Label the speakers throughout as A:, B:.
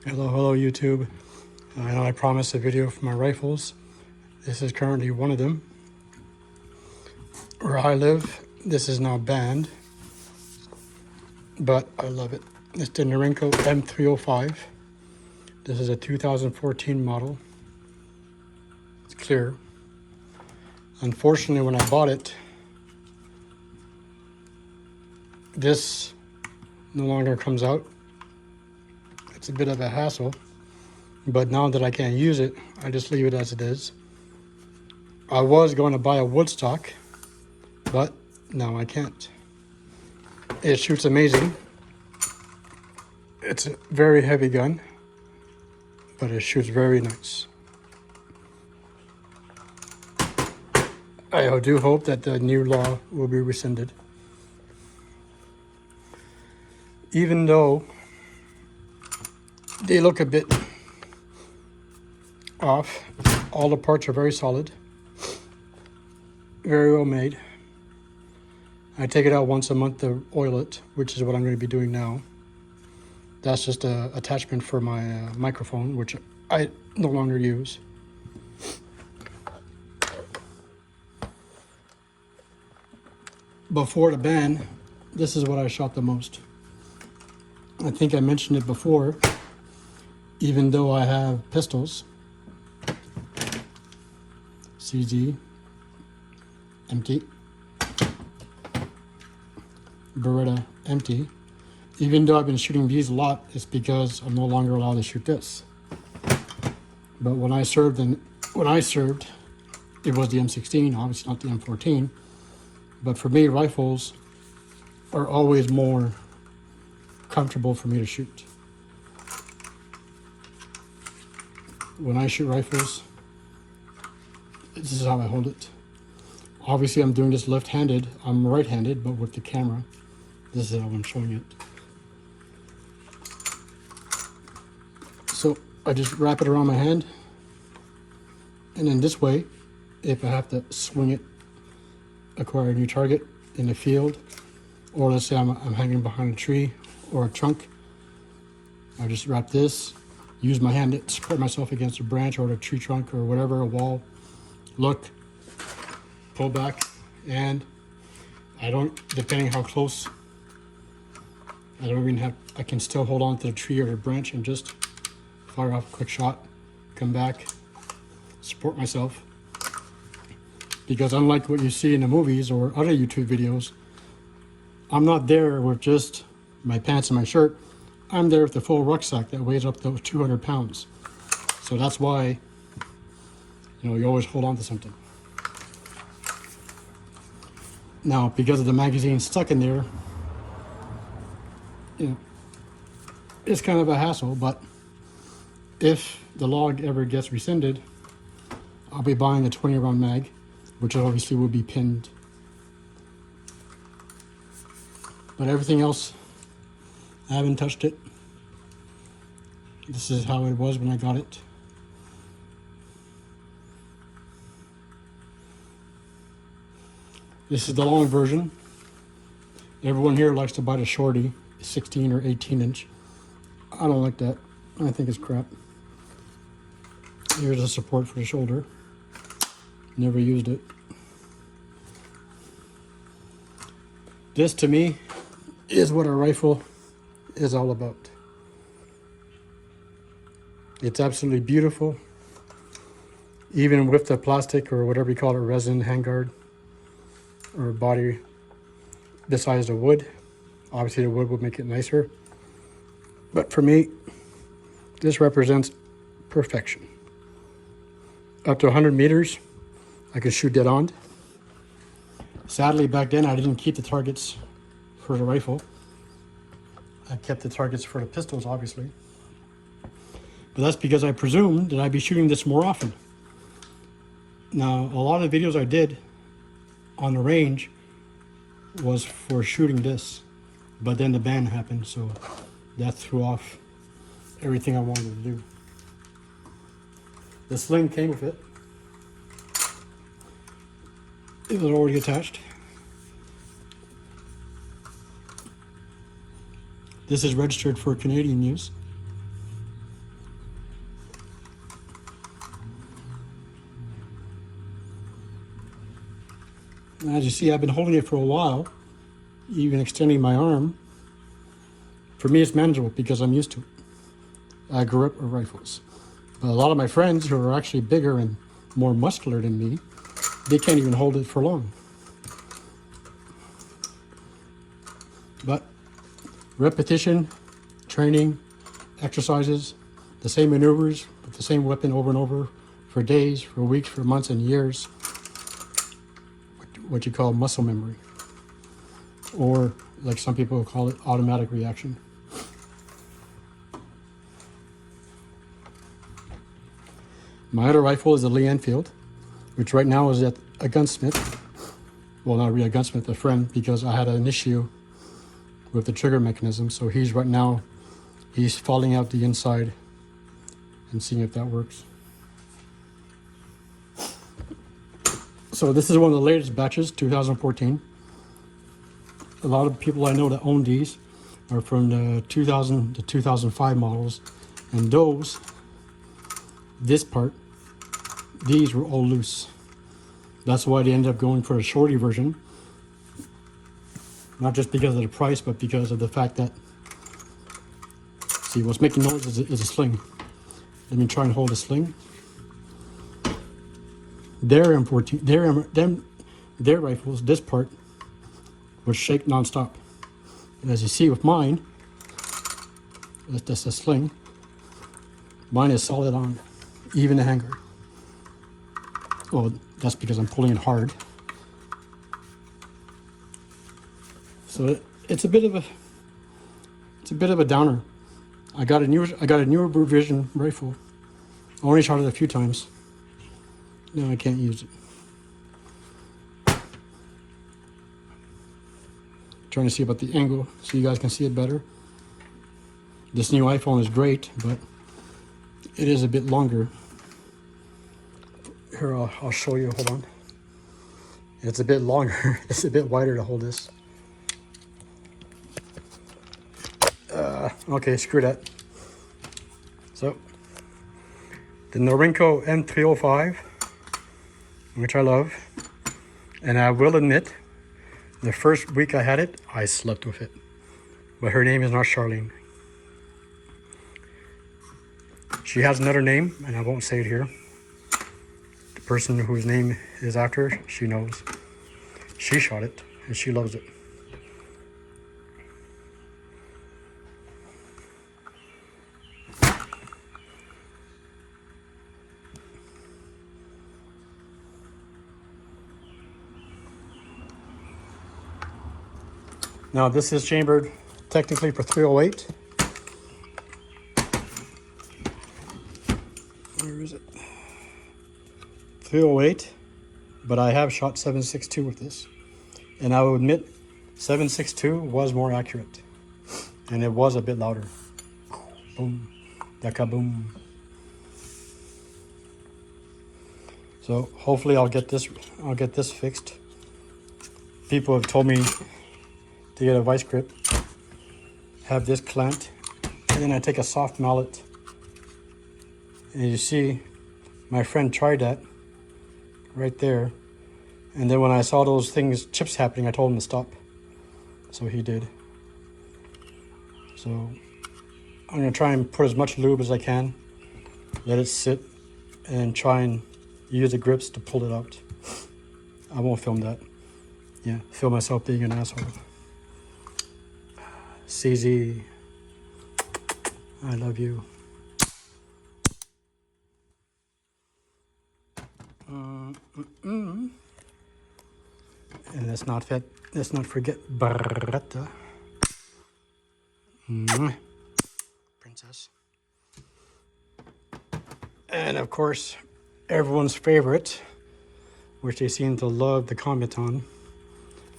A: Hello YouTube. I know I promised a video for my rifles. This is currently one of them. Where I live, this is now banned, but I love it. It's the Noricono M305. This is a 2014 model. It's clear. Unfortunately, when I bought it, this no longer comes out. It's a bit of a hassle, but now that I can't use it, I just leave it as it is. I was going to buy a wood stock, but now I can't. It shoots amazing. It's a very heavy gun, but it shoots very nice. I do hope that the new law will be rescinded. Even though they look a bit off, all the parts are very solid, very well made. I take it out once a month to oil it, which is what I'm going to be doing now. That's just an attachment for my microphone, which I no longer use. Before the ban, this is what I shot the most. I think I mentioned it before, even though I have pistols, CZ, empty, Beretta, empty. Even though I've been shooting these a lot, it's because I'm no longer allowed to shoot this. But when I served, it was the M16, obviously not the M14. But for me, rifles are always more comfortable for me to shoot. When I shoot rifles, this is how I hold it. Obviously, I'm doing this left-handed. I'm right-handed, but with the camera, this is how I'm showing it. So I just wrap it around my hand, and then this way, if I have to swing it, acquire a new target in the field, or let's say I'm hanging behind a tree or a trunk, I just wrap this, use my hand to support myself against a branch or a tree trunk or whatever, a wall, look, pull back, and I don't, depending how close, I can still hold on to the tree or the branch and just fire off a quick shot, come back, support myself. Because unlike what you see in the movies or other YouTube videos, I'm not there with just my pants and my shirt. I'm there with the full rucksack that weighs up to 200 pounds. So that's why, you always hold on to something. Now, because of the magazine stuck in there, it's kind of a hassle, but if the law ever gets rescinded, I'll be buying a 20-round mag, which obviously will be pinned. But everything else, I haven't touched it. This is how it was when I got it. This is the long version. Everyone here likes to buy the shorty, 16 or 18 inch. I don't like that. I think it's crap. Here's a support for the shoulder. Never used it. This to me is what a rifle is all about. It's absolutely beautiful. Even with the plastic or whatever you call it, resin handguard or body besides the wood. Obviously the wood would make it nicer. But for me, this represents perfection. Up to 100 meters, I could shoot dead on. Sadly, back then I didn't keep the targets for the rifle. I kept the targets for the pistols, obviously. But that's because I presumed that I'd be shooting this more often. Now, a lot of the videos I did on the range was for shooting this, but then the ban happened, so that threw off everything I wanted to do. The sling came with it. It was already attached. This is registered for Canadian use. As you see, I've been holding it for a while, even extending my arm. For me, it's manageable because I'm used to it. I grew up with rifles. But a lot of my friends who are actually bigger and more muscular than me, they can't even hold it for long. But repetition, training, exercises, the same maneuvers with the same weapon over and over for days, for weeks, for months and years, what you call muscle memory, or like some people call it, automatic reaction. My other rifle is a Lee Enfield, which right now is at a gunsmith. Well, not really a gunsmith, a friend, because I had an issue with the trigger mechanism. So he's right now, he's falling out the inside and seeing if that works. So this is one of the latest batches, 2014. A lot of people I know that own these are from the 2000 to 2005 models, and this part, these were all loose. That's why they ended up going for a shorty version. Not just because of the price, but because of the fact that, see, what's making noise is a sling. Let me try and hold a sling. Their M14, their rifles, this part was shake non-stop. And as you see with mine, that's just a sling. Mine is solid on, even the hanger. Well, that's because I'm pulling it hard. So it's a bit of a downer. I got a newer revision rifle. I only shot it a few times. No, I can't use it. Trying to see about the angle so you guys can see it better. This new iPhone is great, but it is a bit longer. Here, I'll show you. Hold on. It's a bit longer. It's a bit wider to hold this. Okay, screw that. So, the Noricono M305, which I love, and I will admit, the first week I had it, I slept with it. But her name is not Charlene. She has another name, and I won't say it here. The person whose name is after her, she knows. She shot it, and she loves it. Now this is chambered technically for 308. Where is it? 308, but I have shot 7.62 with this. And I will admit, 7.62 was more accurate. And it was a bit louder. Boom, yaka-boom. So hopefully I'll get this fixed. People have told me to get a vice grip, have this clamped, and then I take a soft mallet. And you see, my friend tried that right there. And then when I saw those chips happening, I told him to stop. So he did. So I'm gonna try and put as much lube as I can, let it sit, and try and use the grips to pull it out. I won't film that. Yeah, film myself being an asshole. CZ, I love you. And let's not forget Beretta. Princess. And of course, everyone's favorite, which they seem to love the comment on,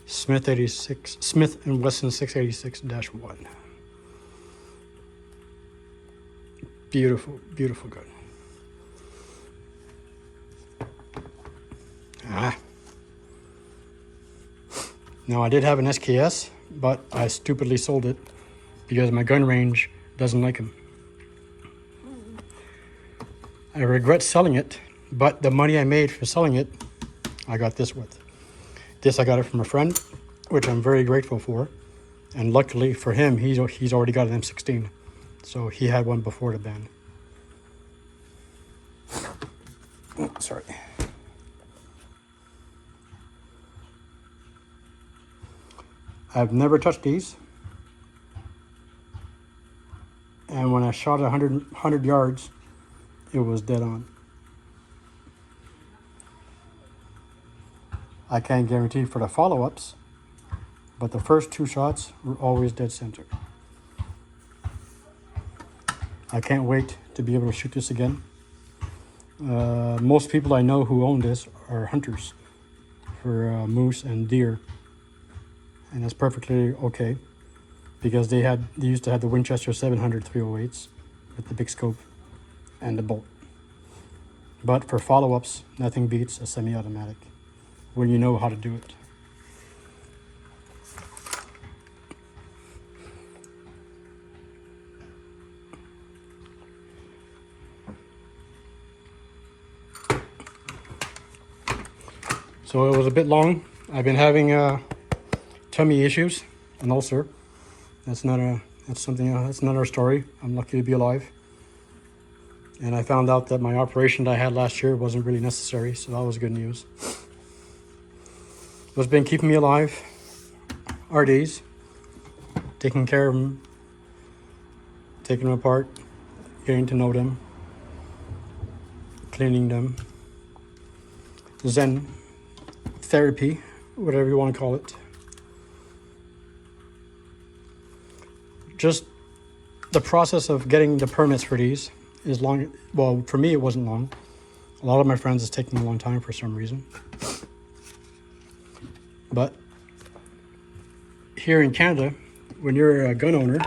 A: Smith & Wesson 686-1. Beautiful, beautiful gun. Now I did have an SKS, but I stupidly sold it because my gun range doesn't like them. I regret selling it, but the money I made for selling it, I got this with. This I got it from a friend, which I'm very grateful for. And luckily for him, he's already got an M16. So he had one before the ban. Oh, sorry. I've never touched these. And when I shot 100 yards, it was dead on. I can't guarantee for the follow-ups, but the first 2 shots were always dead center. I can't wait to be able to shoot this again. Most people I know who own this are hunters for moose and deer, and that's perfectly okay because they used to have the Winchester 700 308s with the big scope and the bolt. But for follow-ups, nothing beats a semi-automatic when you know how to do it. So it was a bit long. I've been having tummy issues, an ulcer. That's another story. I'm lucky to be alive. And I found out that my operation that I had last year wasn't really necessary, so that was good news. What's been keeping me alive are these. Taking care of them, taking them apart, getting to know them, cleaning them. Zen therapy, whatever you want to call it. Just the process of getting the permits for these is long. Well, for me, it wasn't long. A lot of my friends, it's taking a long time for some reason. But here in Canada, when you're a gun owner,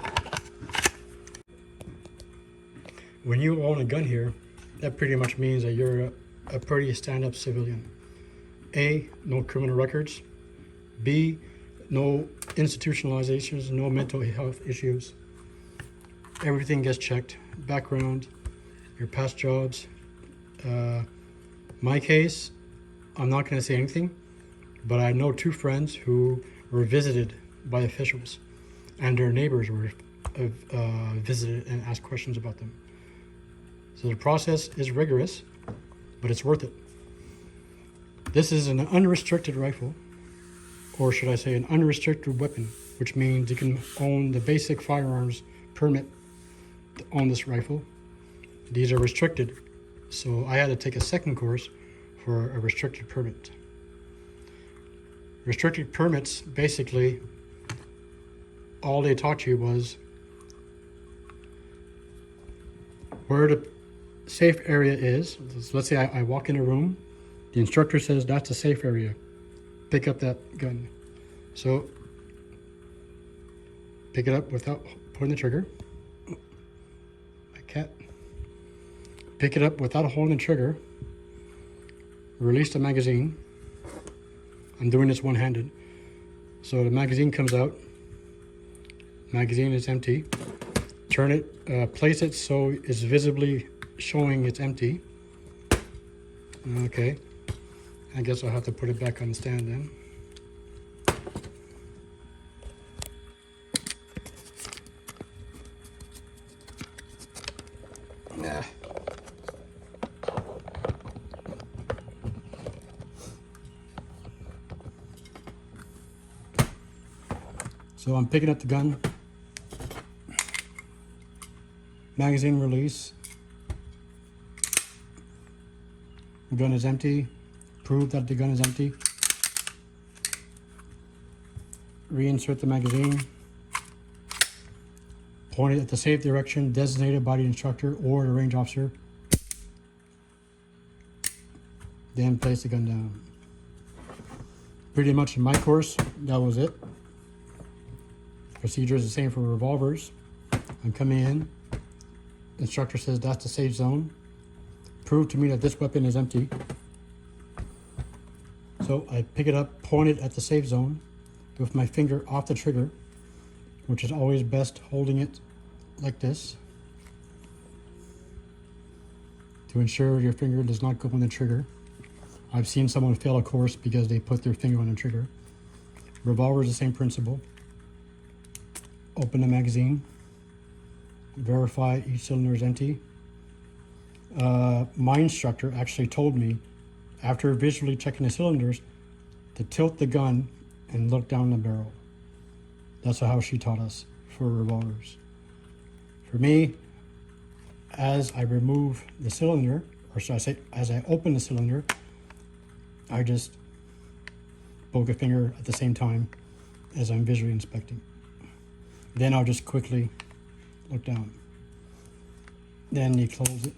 A: when you own a gun here, that pretty much means that you're a pretty stand-up civilian. A, no criminal records. B, no institutionalizations, no mental health issues. Everything gets checked. Background, your past jobs. My case, I'm not going to say anything, but I know 2 friends who were visited by officials, and their neighbors were visited and asked questions about them. So the process is rigorous, but it's worth it. This is an unrestricted rifle, or should I say an unrestricted weapon, which means you can own the basic firearms permit to own this rifle. These are restricted, so I had to take a second course for a restricted permit. Restricted permits, basically, all they taught you was where the safe area is. So let's say I walk in a room, the instructor says that's a safe area. Pick up that gun. So pick it up without pulling the trigger. My cat. Pick it up without holding the trigger. Release the magazine. I'm doing this one-handed. So the magazine comes out. Magazine is empty. Turn it, place it so it's visibly showing it's empty. Okay. I guess I'll have to put it back on the stand then. Nah. So I'm picking up the gun. Magazine release. The gun is empty. Prove that the gun is empty. Reinsert the magazine. Point it at the safe direction designated by the instructor or the range officer. Then place the gun down. Pretty much in my course, that was it. Procedure is the same for revolvers. I'm coming in. Instructor says that's the safe zone. Prove to me that this weapon is empty. So I pick it up, point it at the safe zone with my finger off the trigger, which is always best holding it like this to ensure your finger does not go on the trigger. I've seen someone fail a course because they put their finger on the trigger. Revolver is the same principle. Open the magazine. Verify each cylinder is empty. My instructor actually told me, after visually checking the cylinders, to tilt the gun and look down the barrel. That's how she taught us for revolvers. For me, as I remove the cylinder, or should I say, as I open the cylinder, I just poke a finger at the same time as I'm visually inspecting. Then I'll just quickly look down. Then you close it,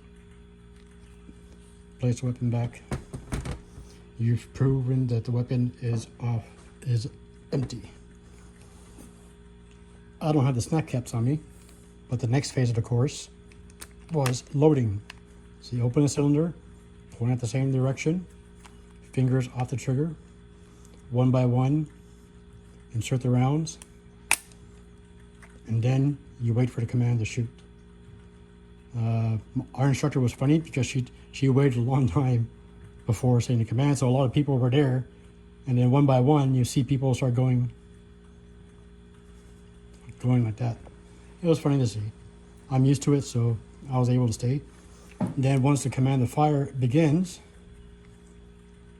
A: place the weapon back. You've proven that the weapon is empty. I don't have the snap caps on me, but the next phase of the course was loading. So you open the cylinder, point at the same direction, fingers off the trigger, one by one, insert the rounds, and then you wait for the command to shoot. Our instructor was funny because she waited a long time before saying the command, so a lot of people were there, and then one by one you see people start going like that. It was funny to see. I'm used to it, so I was able to stay. And then once the command to fire begins,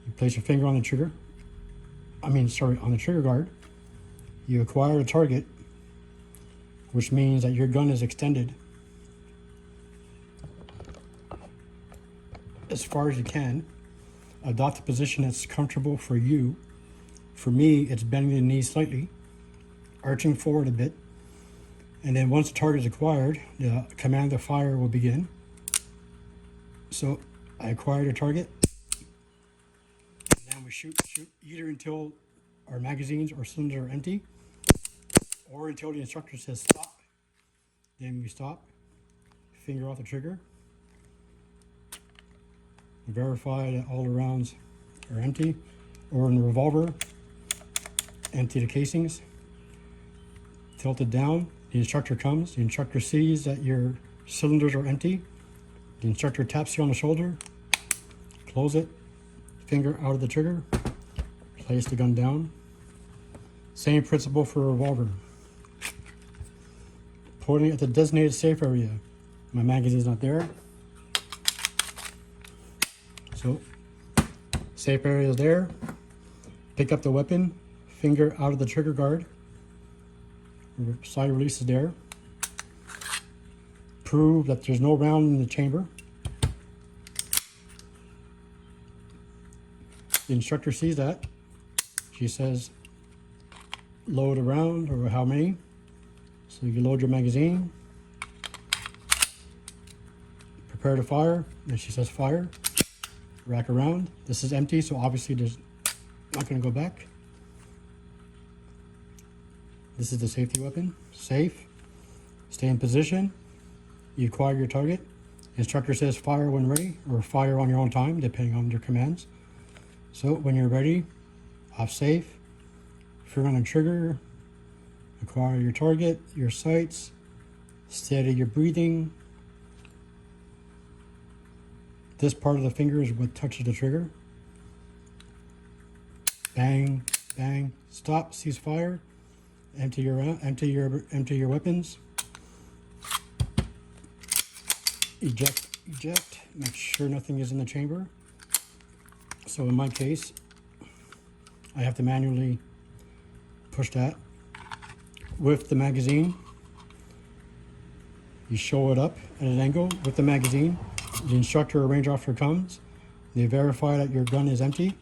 A: you place your finger on the trigger. On the trigger guard. You acquire a target, which means that your gun is extended as far as you can. Adopt a position that's comfortable for you. For me, it's bending the knees slightly, arching forward a bit, and then once the target is acquired, the command to fire will begin. So I acquired a target, and then we shoot either until our magazines or cylinders are empty, or until the instructor says stop. Then we stop, finger off the trigger, verify that all the rounds are empty, or in the revolver, empty the casings, tilt it down. The instructor comes, the instructor sees that your cylinders are empty. The instructor taps you on the shoulder, close it, finger out of the trigger, place the gun down. Same principle for a revolver. Pointing at the designated safe area. My magazine's not there. So, safe area is there. Pick up the weapon, finger out of the trigger guard. Side release is there. Prove that there's no round in the chamber. The instructor sees that. She says, load a round, or how many. So you load your magazine. Prepare to fire. And she says fire. Rack around. This is empty, so obviously there's not going to go back. This is the safety weapon. Safe. Stay in position. You acquire your target. Instructor says fire when ready, or fire on your own time, depending on your commands. So when you're ready, off safe, finger on the trigger, acquire your target, your sights, steady your breathing. This part of the finger is what touches the trigger. Bang, bang, stop, cease fire. Empty your weapons. Eject. Make sure nothing is in the chamber. So in my case, I have to manually push that. With the magazine, you show it up at an angle with the magazine. The instructor or range officer comes. They verify that your gun is empty.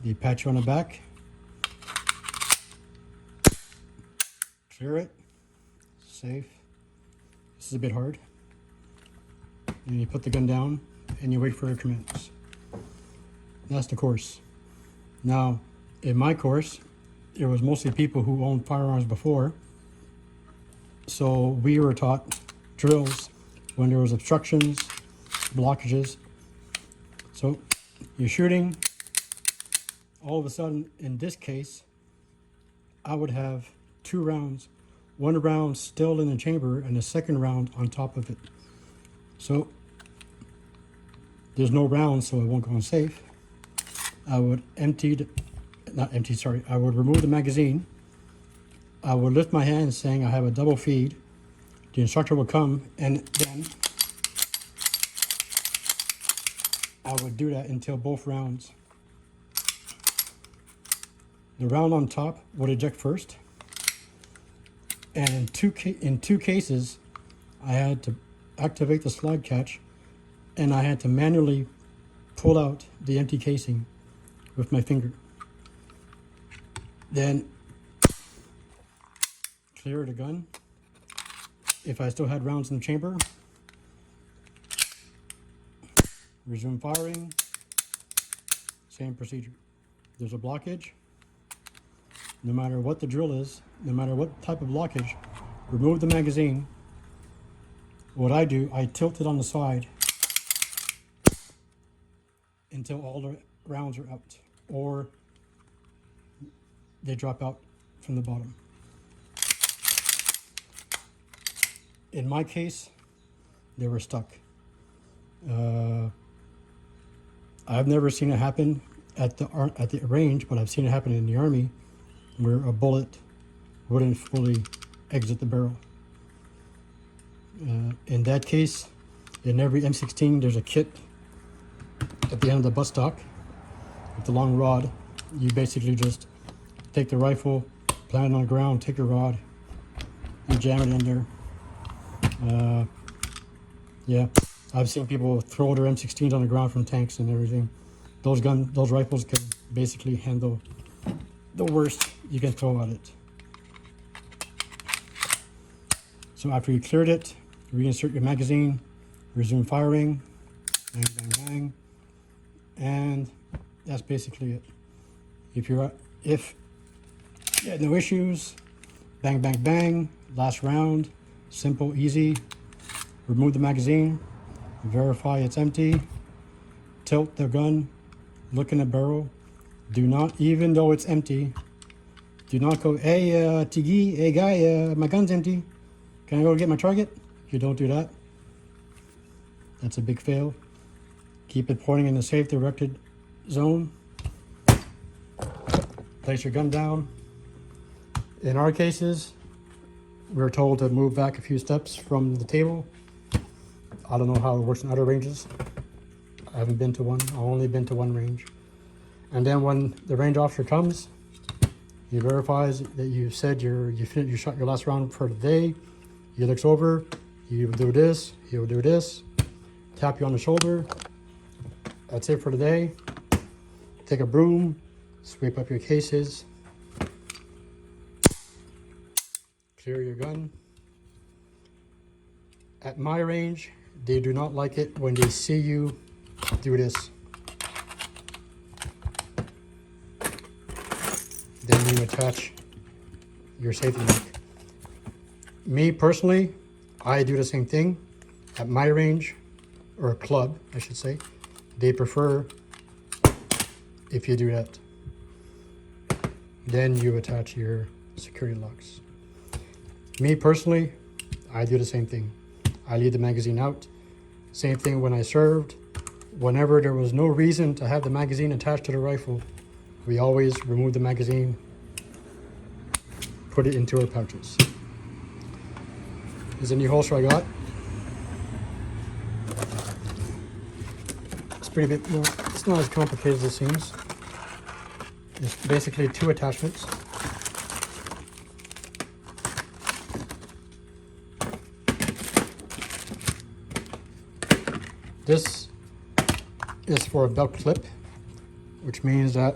A: They pat you on the back. Clear it. Safe. This is a bit hard. And you put the gun down and you wait for it to commence. That's the course. Now, in my course, it was mostly people who owned firearms before. So we were taught drills when there was obstructions, blockages. So you're shooting. All of a sudden, in this case, I would have 2 rounds, 1 round still in the chamber and the second round on top of it. So there's no rounds, so it won't go on safe. I would I would remove the magazine. I would lift my hand saying I have a double feed. The instructor would come, and then I would do that until both rounds. The round on top would eject first, and in two cases, I had to activate the slide catch, and I had to manually pull out the empty casing with my finger. Then clear the gun. If I still had rounds in the chamber, resume firing. Same procedure. There's a blockage. No matter what the drill is, no matter what type of blockage, remove the magazine. What I do, I tilt it on the side until all the rounds are out, or they drop out from the bottom. In my case, they were stuck. I've never seen it happen at the range, but I've seen it happen in the Army, where a bullet wouldn't fully exit the barrel. In that case, in every M16, there's a kit at the end of the buttstock with the long rod. You basically just take the rifle, plant it on the ground, take your rod, you jam it in there. Yeah, I've seen people throw their M16s on the ground from tanks and everything. Those rifles can basically handle the worst you can throw at it. So after you cleared it, reinsert your magazine, resume firing, bang, bang, bang, and that's basically it. If you had no issues, bang, bang, bang, last round, simple, easy. Remove the magazine, verify it's empty, tilt the gun, look in the barrel. Do not, even though it's empty, do not go, hey, Tigi, hey guy, my gun's empty. Can I go get my target? You don't do that. That's a big fail. Keep it pointing in the safe directed zone. Place your gun down. In our cases, we're told to move back a few steps from the table. I don't know how it works in other ranges. I haven't been to one. I've only been to one range. And then when the range officer comes, he verifies that you said you shot your last round for the day. He looks over, he will do this, he will do this, tap you on the shoulder. That's it for the day. Take a broom, sweep up your cases, clear your gun. At my range, they do not like it when they see you do this. Then you attach your safety lock. Me personally, I do the same thing. At my range, or club, I should say, they prefer if you do that. Then you attach your security locks. Me personally, I do the same thing. I leave the magazine out. Same thing when I served. Whenever there was no reason to have the magazine attached to the rifle, we always remove the magazine, put it into our pouches. This is a new holster I got. It's pretty bit more, it's not as complicated as it seems. It's basically two attachments. This is for a belt clip, which means that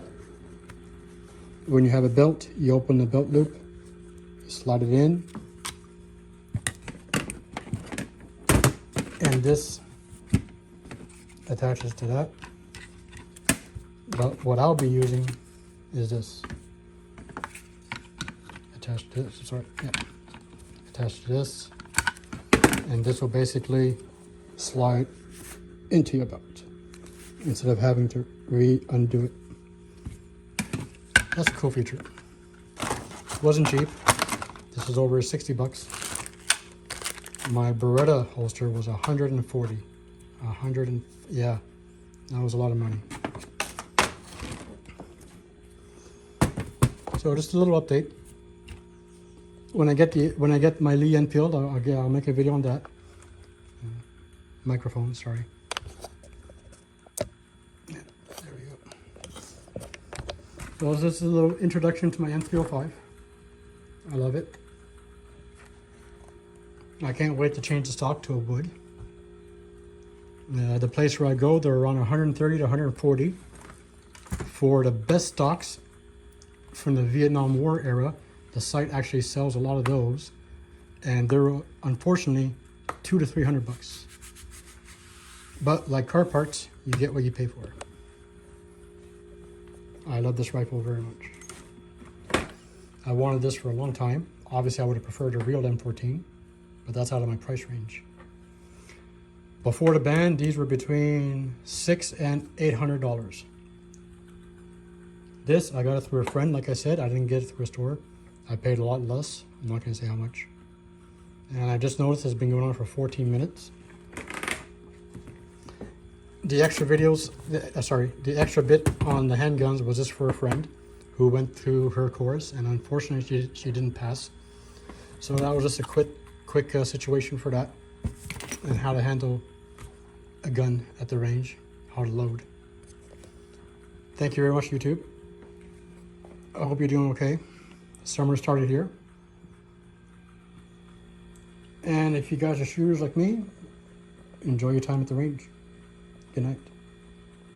A: when you have a belt, you open the belt loop, you slide it in, and this attaches to that. But what I'll be using is this. Attached to this, sorry, yeah. Attached to this, and this will basically slide into your belt instead of having to undo it. That's a cool feature. It wasn't cheap. This is over 60 bucks. My Beretta holster was 140. Yeah, that was a lot of money. So just a little update. When I get my Lee Enfield, I'll make a video on that. Microphone, sorry. Yeah, there we go. So this is a little introduction to my M305. I love it. I can't wait to change the stock to a wood. The place where I go, they're around 130 to 140 for the best stocks from the Vietnam War era. The site actually sells a lot of those, and they're unfortunately $200 to $300. But like car parts, you get what you pay for. I love this rifle very much. I wanted this for a long time. Obviously, I would have preferred a real M14, but that's out of my price range. Before the ban, these were between $600 and $800. This, I got it through a friend. Like I said, I didn't get it through a store. I paid a lot less. I'm not going to say how much. And I just noticed it's been going on for 14 minutes. The extra videos, the extra bit on the handguns was just for a friend who went through her course, and unfortunately she didn't pass. So that was just a quick situation for that, and how to handle a gun at the range, how to load. Thank you very much, YouTube. I hope you're doing okay. Summer started here. And if you guys are shooters like me, enjoy your time at the range. Good night.